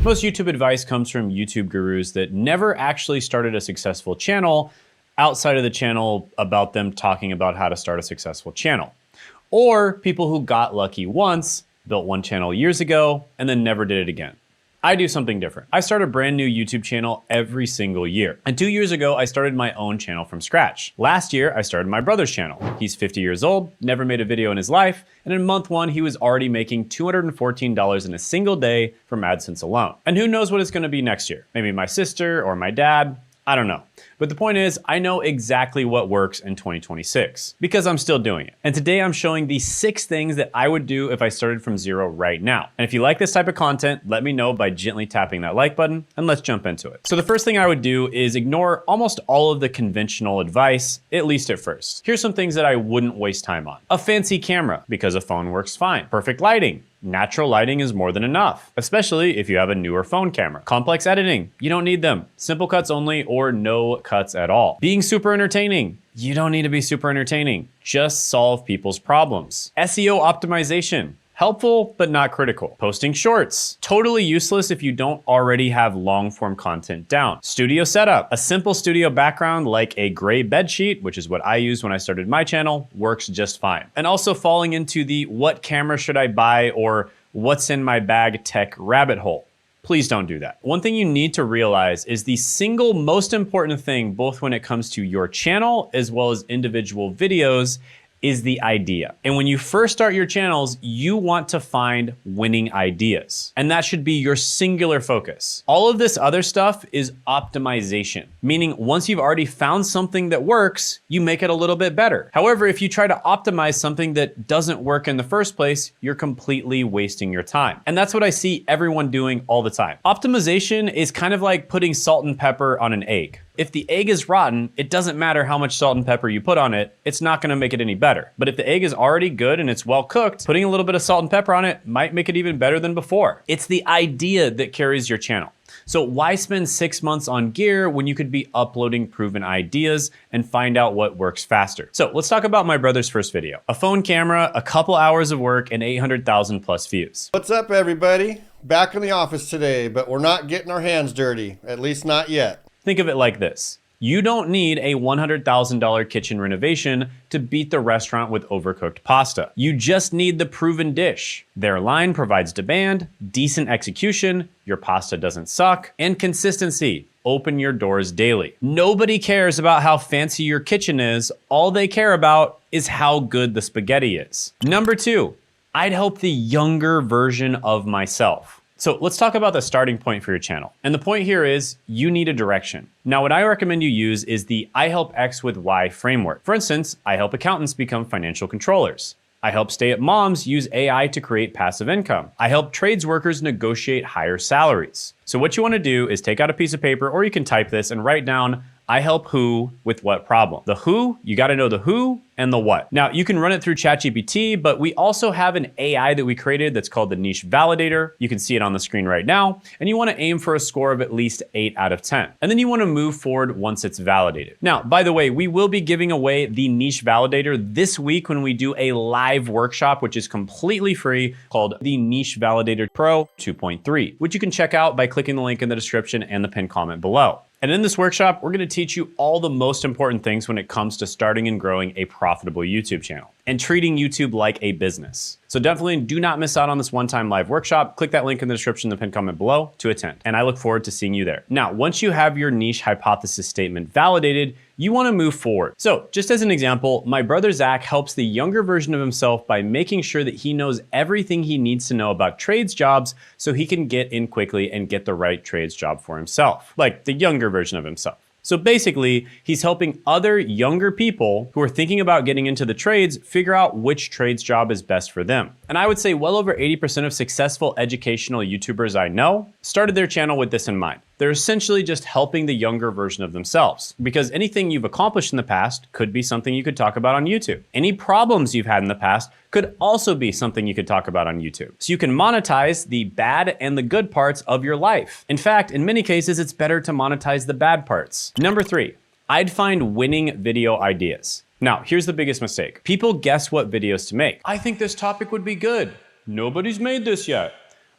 Most YouTube advice comes from YouTube gurus that never actually started a successful channel outside of the channel about them talking about how to start a successful channel. Or people who got lucky once, built one channel years ago, and then never did it again. I do something different. I start a brand new YouTube channel every single year. And 2 years ago, I started my own channel from scratch. Last year, I started my brother's channel. He's 50 years old, never made a video in his life, and in month one, he was already making $214 in a single day from AdSense alone. And who knows what it's gonna be next year? Maybe my sister or my dad, I don't know. But the point is, I know exactly what works in 2026 because I'm still doing it. And today I'm showing the 6 things that I would do if I started from zero right now. And if you like this type of content, let me know by gently tapping that like button and let's jump into it. So the first thing I would do is ignore almost all of the conventional advice, at least at first. Here's some things that I wouldn't waste time on. A fancy camera, because a phone works fine. Perfect lighting. Natural lighting is more than enough, especially if you have a newer phone camera. Complex editing, you don't need them. Simple cuts only or no cuts at all. Being super entertaining, you don't need to be super entertaining. Just solve people's problems. SEO optimization, helpful but not critical. Posting shorts, totally useless if you don't already have long form content down. Studio setup, a simple studio background like a gray bed sheet, which is what I used when I started my channel, works just fine. And also falling into the what camera should I buy or what's in my bag tech rabbit hole. Please don't do that. One thing you need to realize is the single most important thing, both when it comes to your channel as well as individual videos, is the idea. And when you first start your channels, you want to find winning ideas. And that should be your singular focus. All of this other stuff is optimization, meaning once you've already found something that works, you make it a little bit better. However, if you try to optimize something that doesn't work in the first place, you're completely wasting your time. And that's what I see everyone doing all the time. Optimization is kind of like putting salt and pepper on an egg. If the egg is rotten, it doesn't matter how much salt and pepper you put on it, it's not gonna make it any better. But if the egg is already good and it's well cooked, putting a little bit of salt and pepper on it might make it even better than before. It's the idea that carries your channel. So why spend 6 months on gear when you could be uploading proven ideas and find out what works faster? So let's talk about my brother's first video. A phone camera, a couple hours of work, and 800,000 plus views. What's up, everybody? Back in the office today, but we're not getting our hands dirty, at least not yet. Think of it like this. You don't need a $100,000 kitchen renovation to beat the restaurant with overcooked pasta. You just need the proven dish. Their line provides demand, decent execution, your pasta doesn't suck, and consistency. Open your doors daily. Nobody cares about how fancy your kitchen is. All they care about is how good the spaghetti is. Number 2, I'd help the younger version of myself. So let's talk about the starting point for your channel. And the point here is you need a direction. Now, what I recommend you use is the I help X with Y framework. For instance, I help accountants become financial controllers. I help stay-at moms use AI to create passive income. I help trades workers negotiate higher salaries. So what you wanna do is take out a piece of paper, or you can type this and write down, I help who with what problem. The who, you gotta know the who and the what. Now, you can run it through ChatGPT, but we also have an AI that we created that's called the niche validator. You can see it on the screen right now. And you wanna aim for a score of at least 8 out of 10. And then you wanna move forward once it's validated. Now, by the way, we will be giving away the niche validator this week when we do a live workshop, which is completely free, called the Niche Validator Pro 2.3, which you can check out by clicking the link in the description and the pinned comment below. And in this workshop, we're gonna teach you all the most important things when it comes to starting and growing a profitable YouTube channel and treating YouTube like a business. So definitely do not miss out on this one-time live workshop. Click that link in the description, the pinned comment below to attend. And I look forward to seeing you there. Now, once you have your niche hypothesis statement validated, you wanna move forward. So just as an example, my brother Zach helps the younger version of himself by making sure that he knows everything he needs to know about trades jobs so he can get in quickly and get the right trades job for himself, like the younger version of himself. So basically, he's helping other younger people who are thinking about getting into the trades figure out which trades job is best for them. And I would say well over 80% of successful educational YouTubers I know started their channel with this in mind. They're essentially just helping the younger version of themselves, because anything you've accomplished in the past could be something you could talk about on YouTube. Any problems you've had in the past could also be something you could talk about on YouTube. So you can monetize the bad and the good parts of your life. In fact, in many cases, it's better to monetize the bad parts. Number 3, I'd find winning video ideas. Now, here's the biggest mistake. People guess what videos to make. I think this topic would be good. Nobody's made this yet.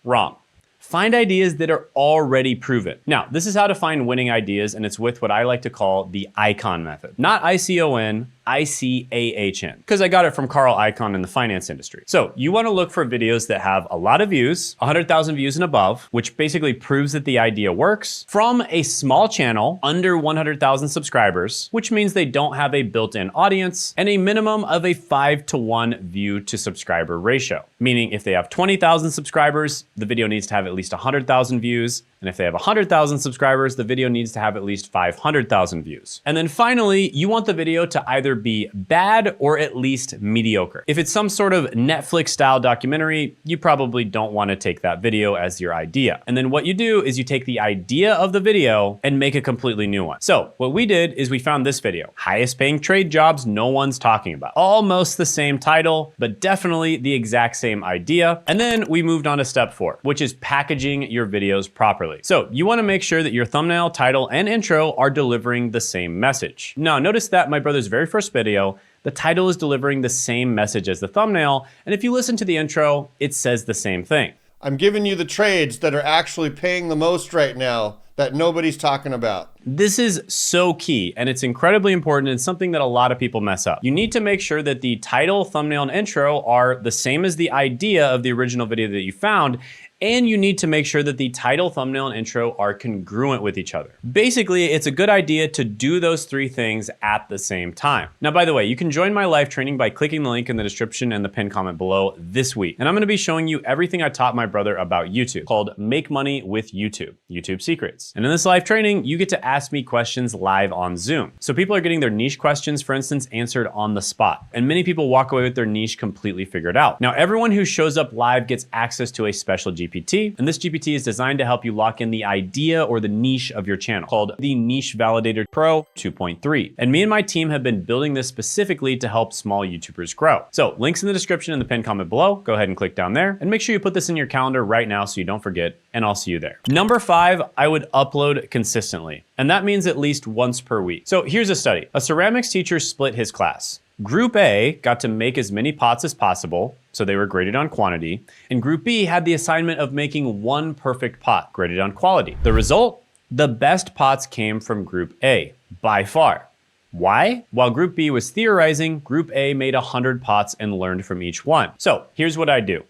Wrong. Find ideas that are already proven. Now, this is how to find winning ideas, and it's with what I like to call the icon method. Not ICON, ICAHN, because I got it from Carl Icahn in the finance industry. So you want to look for videos that have a lot of views, 100,000 views and above, which basically proves that the idea works, from a small channel under 100,000 subscribers, which means they don't have a built-in audience, and a minimum of a 5-to-1 view to subscriber ratio. Meaning if they have 20,000 subscribers, the video needs to have at least 100,000 views. And if they have 100,000 subscribers, the video needs to have at least 500,000 views. And then finally, you want the video to either be bad or at least mediocre. If it's some sort of Netflix style documentary, you probably don't want to take that video as your idea. And then what you do is you take the idea of the video and make a completely new one. So what we did is we found this video, highest paying trade jobs no one's talking about. Almost the same title, but definitely the exact same idea. And then we moved on to step 4, which is packaging your videos properly. So you want to make sure that your thumbnail, title, and intro are delivering the same message. Now notice that my brother's very first video, the title is delivering the same message as the thumbnail. And if you listen to the intro, it says the same thing. I'm giving you the trades that are actually paying the most right now that nobody's talking about. This is so key, and it's incredibly important and something that a lot of people mess up. You need to make sure that the title, thumbnail, and intro are the same as the idea of the original video that you found, and you need to make sure that the title, thumbnail, and intro are congruent with each other. Basically, it's a good idea to do those 3 things at the same time. Now, by the way, you can join my live training by clicking the link in the description and the pinned comment below this week. And I'm gonna be showing you everything I taught my brother about YouTube, called Make Money with YouTube, YouTube Secrets. And in this live training, you get to ask me questions live on Zoom. So people are getting their niche questions, for instance, answered on the spot. And many people walk away with their niche completely figured out. Now, everyone who shows up live gets access to a special GPT, and this GPT is designed to help you lock in the idea or the niche of your channel, called the Niche Validator Pro 2.3. And me and my team have been building this specifically to help small YouTubers grow. So links in the description and the pinned comment below. Go ahead and click down there, and make sure you put this in your calendar right now so you don't forget, and I'll see you there. Number 5, I would upload consistently. And that means at least once per week. So here's a study. A ceramics teacher split his class. Group A got to make as many pots as possible, so they were graded on quantity, and Group B had the assignment of making 1 perfect pot, graded on quality. The result? The best pots came from Group A, by far. Why? While Group B was theorizing, Group A made 100 pots and learned from each one. So here's what I do.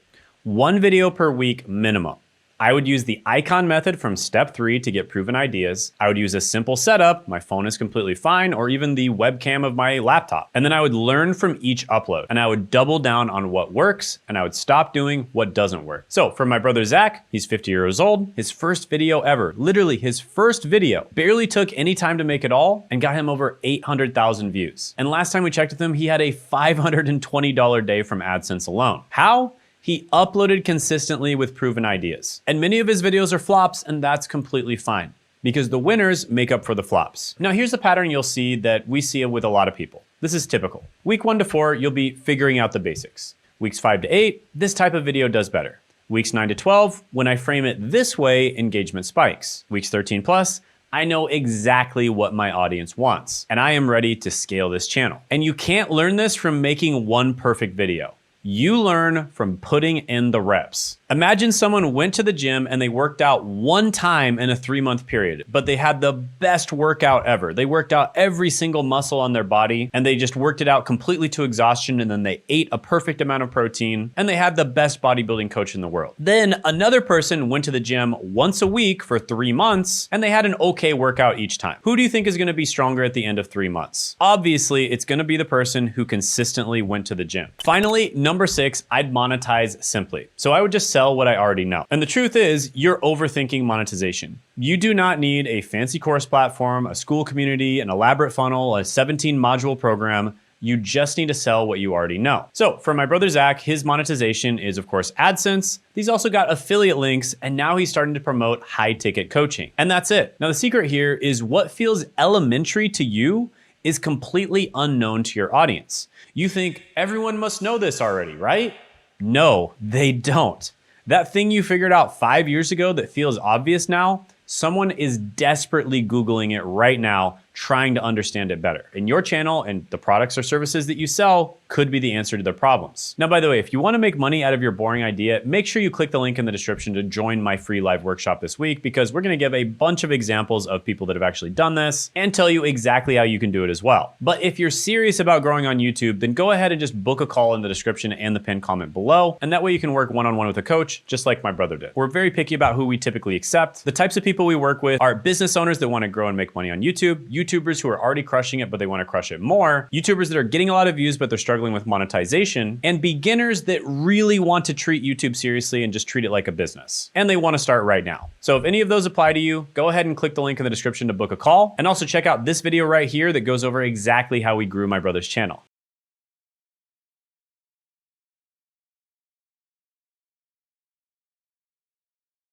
1 video per week minimum. I would use the icon method from step 3 to get proven ideas. I would use a simple setup, my phone is completely fine, or even the webcam of my laptop. And then I would learn from each upload, and I would double down on what works, and I would stop doing what doesn't work. So for my brother Zach, he's 50 years old, his first video ever, literally his first video, barely took any time to make it all and got him over 800,000 views. And last time we checked with him, he had a $520 day from AdSense alone. How? He uploaded consistently with proven ideas. And many of his videos are flops, and that's completely fine, because the winners make up for the flops. Now here's a pattern you'll see that we see with a lot of people. This is typical. Week 1 to 4, you'll be figuring out the basics. Weeks 5 to 8, this type of video does better. Weeks 9 to 12, when I frame it this way, engagement spikes. Weeks 13 plus, I know exactly what my audience wants, and I am ready to scale this channel. And you can't learn this from making 1 perfect video. You learn from putting in the reps. Imagine someone went to the gym and they worked out 1 time in a 3-month period, but they had the best workout ever. They worked out every single muscle on their body, and they just worked it out completely to exhaustion, and then they ate a perfect amount of protein, and they had the best bodybuilding coach in the world. Then another person went to the gym once a week for 3 months, and they had an okay workout each time. Who do you think is gonna be stronger at the end of 3 months? Obviously, it's gonna be the person who consistently went to the gym. Finally, number 6, I'd monetize simply. So I would just sell what I already know. And the truth is, you're overthinking monetization. You do not need a fancy course platform, a school community, an elaborate funnel, a 17 module program. You just need to sell what you already know. So for my brother Zach, his monetization is of course AdSense. He's also got affiliate links, and now he's starting to promote high ticket coaching. And that's it. Now the secret here is what feels elementary to you is completely unknown to your audience. You think everyone must know this already, right? No, they don't. That thing you figured out 5 years ago that feels obvious now, someone is desperately Googling it right now trying to understand it better. And your channel and the products or services that you sell could be the answer to their problems. Now, by the way, if you want to make money out of your boring idea, make sure you click the link in the description to join my free live workshop this week, because we're going to give a bunch of examples of people that have actually done this and tell you exactly how you can do it as well. But if you're serious about growing on YouTube, then go ahead and just book a call in the description and the pinned comment below. And that way you can work one-on-one with a coach, just like my brother did. We're very picky about who we typically accept. The types of people we work with are business owners that want to grow and make money on YouTube, YouTubers who are already crushing it, but they want to crush it more, YouTubers that are getting a lot of views, but they're struggling with monetization, and beginners that really want to treat YouTube seriously and just treat it like a business. And they want to start right now. So if any of those apply to you, go ahead and click the link in the description to book a call. And also check out this video right here that goes over exactly how we grew my brother's channel.